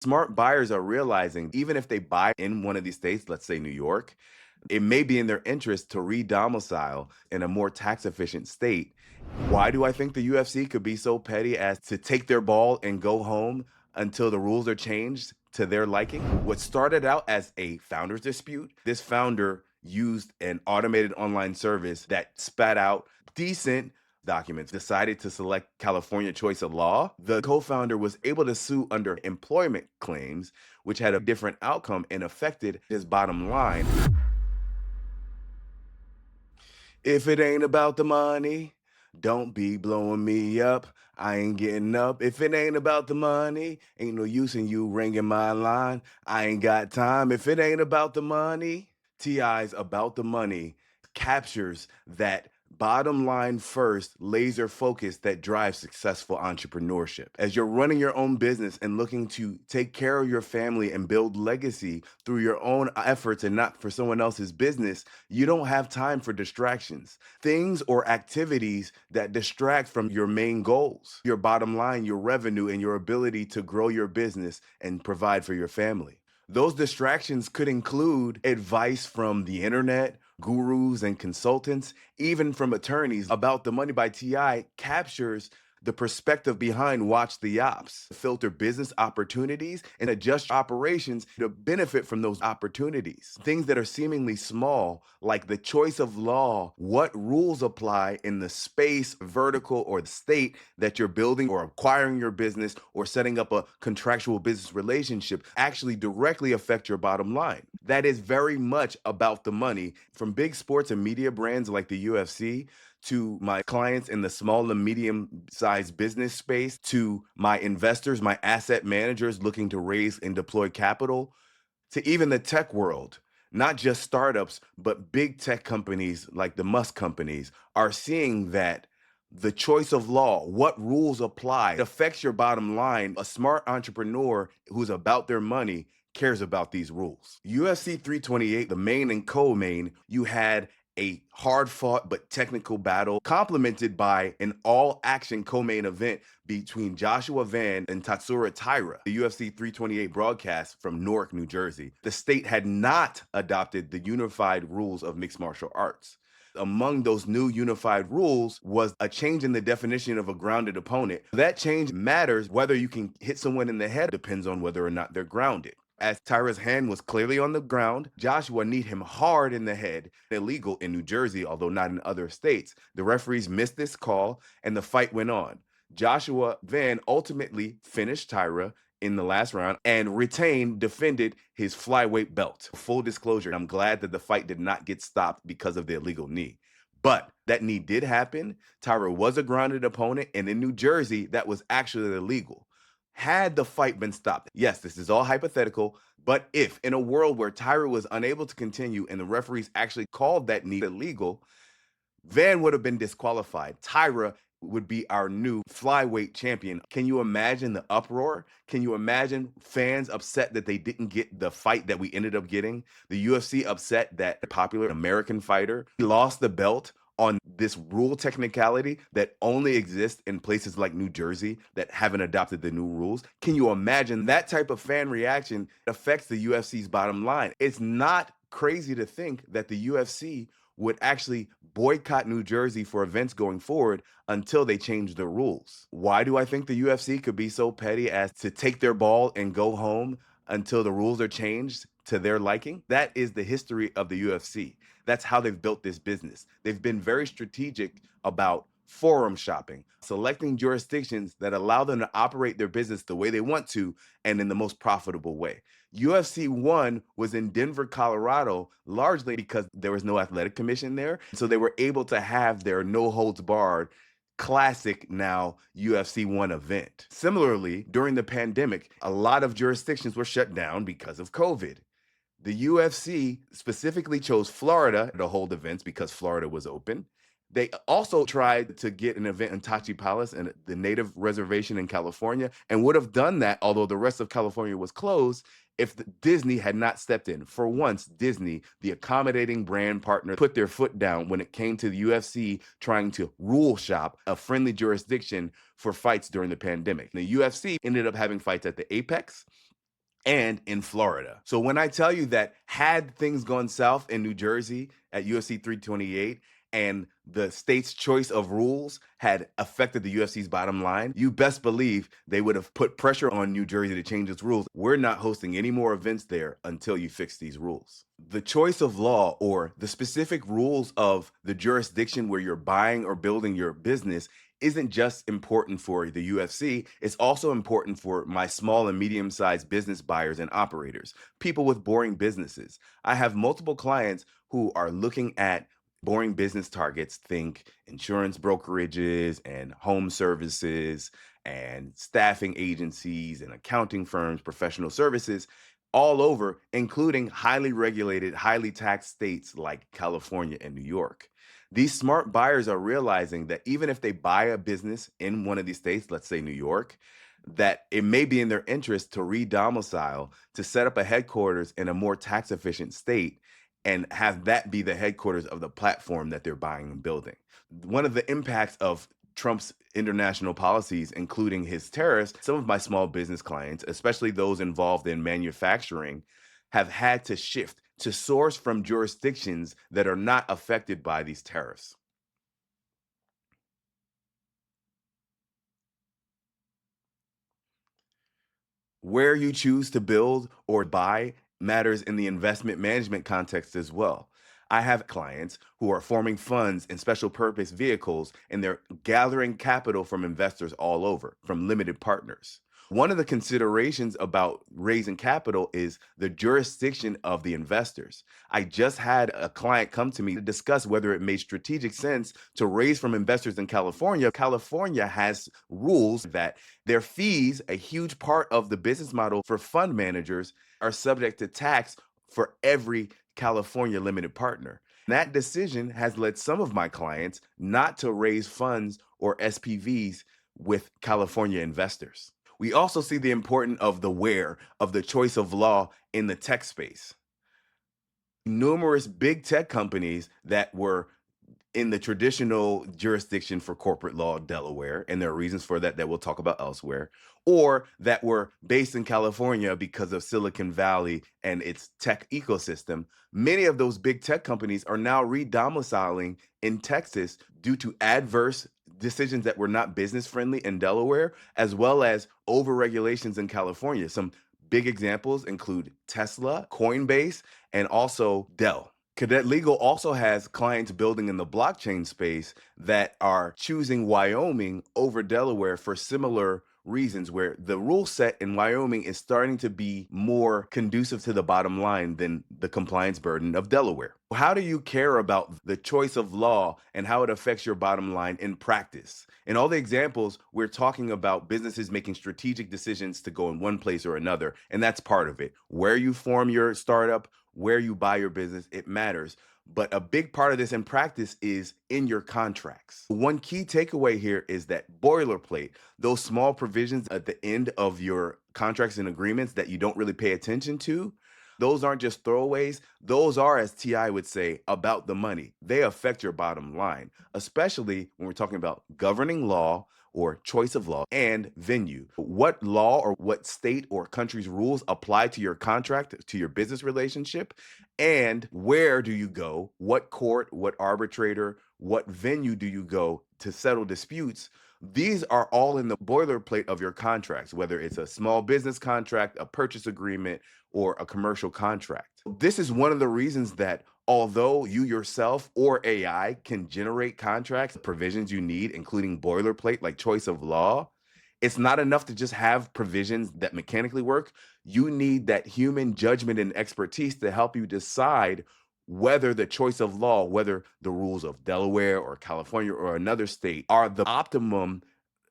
Smart buyers are realizing even if they buy in one of these states, let's say New York, it may be in their interest to re-domicile in a more tax efficient state. Why do I think the UFC could be so petty as to take their ball and go home until the rules are changed to their liking? What started out as a founder's dispute, this founder used an automated online service that spat out decent documents, decided to select California choice of law. The co-founder was able to sue under employment claims, which had a different outcome and affected his bottom line. If it ain't about the money, don't be blowing me up. I ain't getting up. If it ain't about the money, ain't no use in you ringing my line. I ain't got time. If it ain't about the money, TI's About the Money captures that bottom line first laser focus that drives successful entrepreneurship. As you're running your own business and looking to take care of your family and build legacy through your own efforts and not for someone else's business, you don't have time for distractions, things or activities that distract from your main goals, your bottom line, your revenue, and your ability to grow your business and provide for your family. Those distractions could include advice from the internet, gurus and consultants, even from attorneys. About the Money by TI captures the perspective behind Watch the Ops, filter business opportunities and adjust operations to benefit from those opportunities. Things that are seemingly small, like the choice of law, what rules apply in the space, vertical, or the state that you're building or acquiring your business or setting up a contractual business relationship, actually directly affect your bottom line. That is very much about the money. From big sports and media brands like the UFC, to my clients in the small and medium sized business space, to my investors, my asset managers looking to raise and deploy capital, to even the tech world. Not just startups, but big tech companies like the Musk companies are seeing that the choice of law, what rules apply, it affects your bottom line. A smart entrepreneur who's about their money cares about these rules. UFC 328, the main and co-main, you had a hard fought but technical battle complemented by an all action co-main event between Joshua Van and Tatsura Taira. The UFC 328 broadcast from Newark, New Jersey. The state had not adopted the unified rules of mixed martial arts. Among those new unified rules was a change in the definition of a grounded opponent. That change matters. Whether you can hit someone in the head depends on whether or not they're grounded. As Tyra's hand was clearly on the ground, Joshua kneed him hard in the head. Illegal in New Jersey, although not in other states. The referees missed this call and the fight went on. Joshua Van ultimately finished Tyra in the last round and defended his flyweight belt. Full disclosure, I'm glad that the fight did not get stopped because of the illegal knee. But that knee did happen. Tyra was a grounded opponent, and in New Jersey, that was actually illegal. Had the fight been stopped, yes, this is all hypothetical, but if in a world where Tyra was unable to continue and the referees actually called that knee illegal, Van would have been disqualified. Tyra would be our new flyweight champion. Can you imagine the uproar? Can you imagine fans upset that they didn't get the fight that we ended up getting? The UFC upset that a popular American fighter lost the belt on this rule technicality that only exists in places like New Jersey that haven't adopted the new rules. Can you imagine that type of fan reaction affects the UFC's bottom line? It's not crazy to think that the UFC would actually boycott New Jersey for events going forward until they change the rules. Why do I think the UFC could be so petty as to take their ball and go home until the rules are changed to their liking? That is the history of the UFC. That's how they've built this business. They've been very strategic about forum shopping, selecting jurisdictions that allow them to operate their business the way they want to and in the most profitable way. UFC 1 was in Denver, Colorado, largely because there was no athletic commission there. So they were able to have their no holds barred classic now UFC 1 event. Similarly, during the pandemic, a lot of jurisdictions were shut down because of COVID. The UFC specifically chose Florida to hold events because Florida was open. They also tried to get an event in Tachi Palace and the native reservation in California and would have done that, although the rest of California was closed, if Disney had not stepped in. For once, Disney, the accommodating brand partner, put their foot down when it came to the UFC trying to rule shop a friendly jurisdiction for fights during the pandemic. The UFC ended up having fights at the Apex, and in Florida. So when I tell you that had things gone south in New Jersey at UFC 328 and the state's choice of rules had affected the UFC's bottom line, you best believe they would have put pressure on New Jersey to change its rules. We're not hosting any more events there until you fix these rules. The choice of law or the specific rules of the jurisdiction where you're buying or building your business isn't just important for the UFC, it's also important for my small and medium sized business buyers and operators, people with boring businesses. I have multiple clients who are looking at boring business targets, think insurance brokerages and home services and staffing agencies and accounting firms, professional services all over, including highly regulated, highly taxed states like California and New York. These smart buyers are realizing that even if they buy a business in one of these states, let's say New York, that it may be in their interest to re-domicile, to set up a headquarters in a more tax efficient state and have that be the headquarters of the platform that they're buying and building. One of the impacts of Trump's international policies, including his tariffs, some of my small business clients, especially those involved in manufacturing, have had to shift to source from jurisdictions that are not affected by these tariffs. Where you choose to build or buy matters in the investment management context as well. I have clients who are forming funds and special purpose vehicles, and they're gathering capital from investors all over, from limited partners. One of the considerations about raising capital is the jurisdiction of the investors. I just had a client come to me to discuss whether it made strategic sense to raise from investors in California. California has rules that their fees, a huge part of the business model for fund managers, are subject to tax for every California limited partner. That decision has led some of my clients not to raise funds or SPVs with California investors. We also see the importance of the where of the choice of law in the tech space. Numerous big tech companies that were in the traditional jurisdiction for corporate law, Delaware, and there are reasons for that that we'll talk about elsewhere, or that were based in California because of Silicon Valley and its tech ecosystem. Many of those big tech companies are now re-domiciling in Texas due to adverse decisions that were not business friendly in Delaware, as well as over regulations in California. Some big examples include Tesla, Coinbase, and also Dell. Cadet Legal also has clients building in the blockchain space that are choosing Wyoming over Delaware for similar reasons, where the rule set in Wyoming is starting to be more conducive to the bottom line than the compliance burden of Delaware. How do you care about the choice of law and how it affects your bottom line in practice? In all the examples, we're talking about businesses making strategic decisions to go in one place or another, and that's part of it. Where you form your startup, where you buy your business, it matters. But a big part of this in practice is in your contracts. One key takeaway here is that boilerplate, those small provisions at the end of your contracts and agreements that you don't really pay attention to, those aren't just throwaways. Those are, as TI would say, about the money. They affect your bottom line, especially when we're talking about governing law or choice of law and venue. What law or what state or country's rules apply to your contract, to your business relationship, and where do you go? What court, what arbitrator, what venue do you go to settle disputes? These are all in the boilerplate of your contracts, whether it's a small business contract, a purchase agreement, or a commercial contract. This is one of the reasons that although you yourself or AI can generate contracts, provisions you need, including boilerplate like choice of law, it's not enough to just have provisions that mechanically work. You need that human judgment and expertise to help you decide whether the choice of law, whether the rules of Delaware or California or another state are the optimum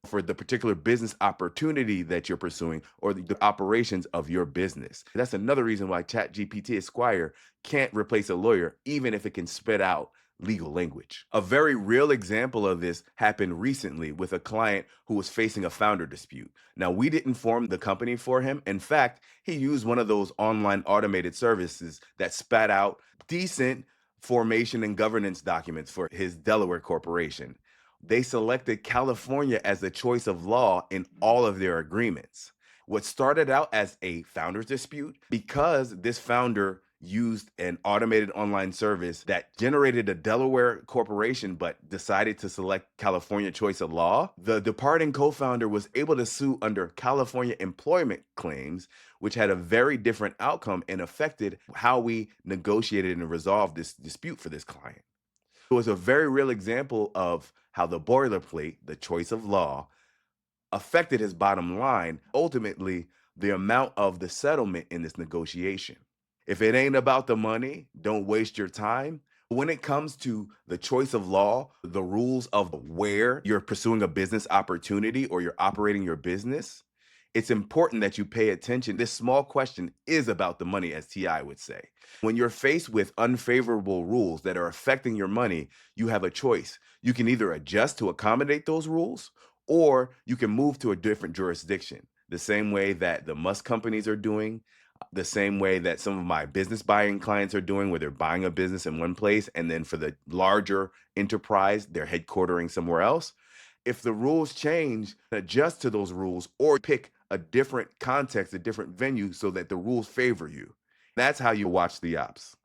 for the particular business opportunity that you're pursuing or the operations of your business. That's another reason why ChatGPT Esquire can't replace a lawyer, even if it can spit out legal language. A very real example of this happened recently with a client who was facing a founder dispute. Now, we didn't form the company for him. In fact, he used one of those online automated services that spat out decent formation and governance documents for his Delaware corporation. They selected California as the choice of law in all of their agreements. What started out as a founder's dispute, because this founder used an automated online service that generated a Delaware corporation but decided to select California choice of law, the departing co founder was able to sue under California employment claims, which had a very different outcome and affected how we negotiated and resolved this dispute for this client. It was a very real example of how the boilerplate, the choice of law, affected his bottom line, ultimately, the amount of the settlement in this negotiation. If it ain't about the money, don't waste your time. When it comes to the choice of law, the rules of where you're pursuing a business opportunity or you're operating your business, it's important that you pay attention. This small question is about the money, as TI would say. When you're faced with unfavorable rules that are affecting your money, you have a choice. You can either adjust to accommodate those rules, or you can move to a different jurisdiction, the same way that the Musk companies are doing, the same way that some of my business buying clients are doing, where they're buying a business in one place and then for the larger enterprise, they're headquartering somewhere else. If the rules change, adjust to those rules or pick a different context, a different venue so that the rules favor you. That's how you watch the ops.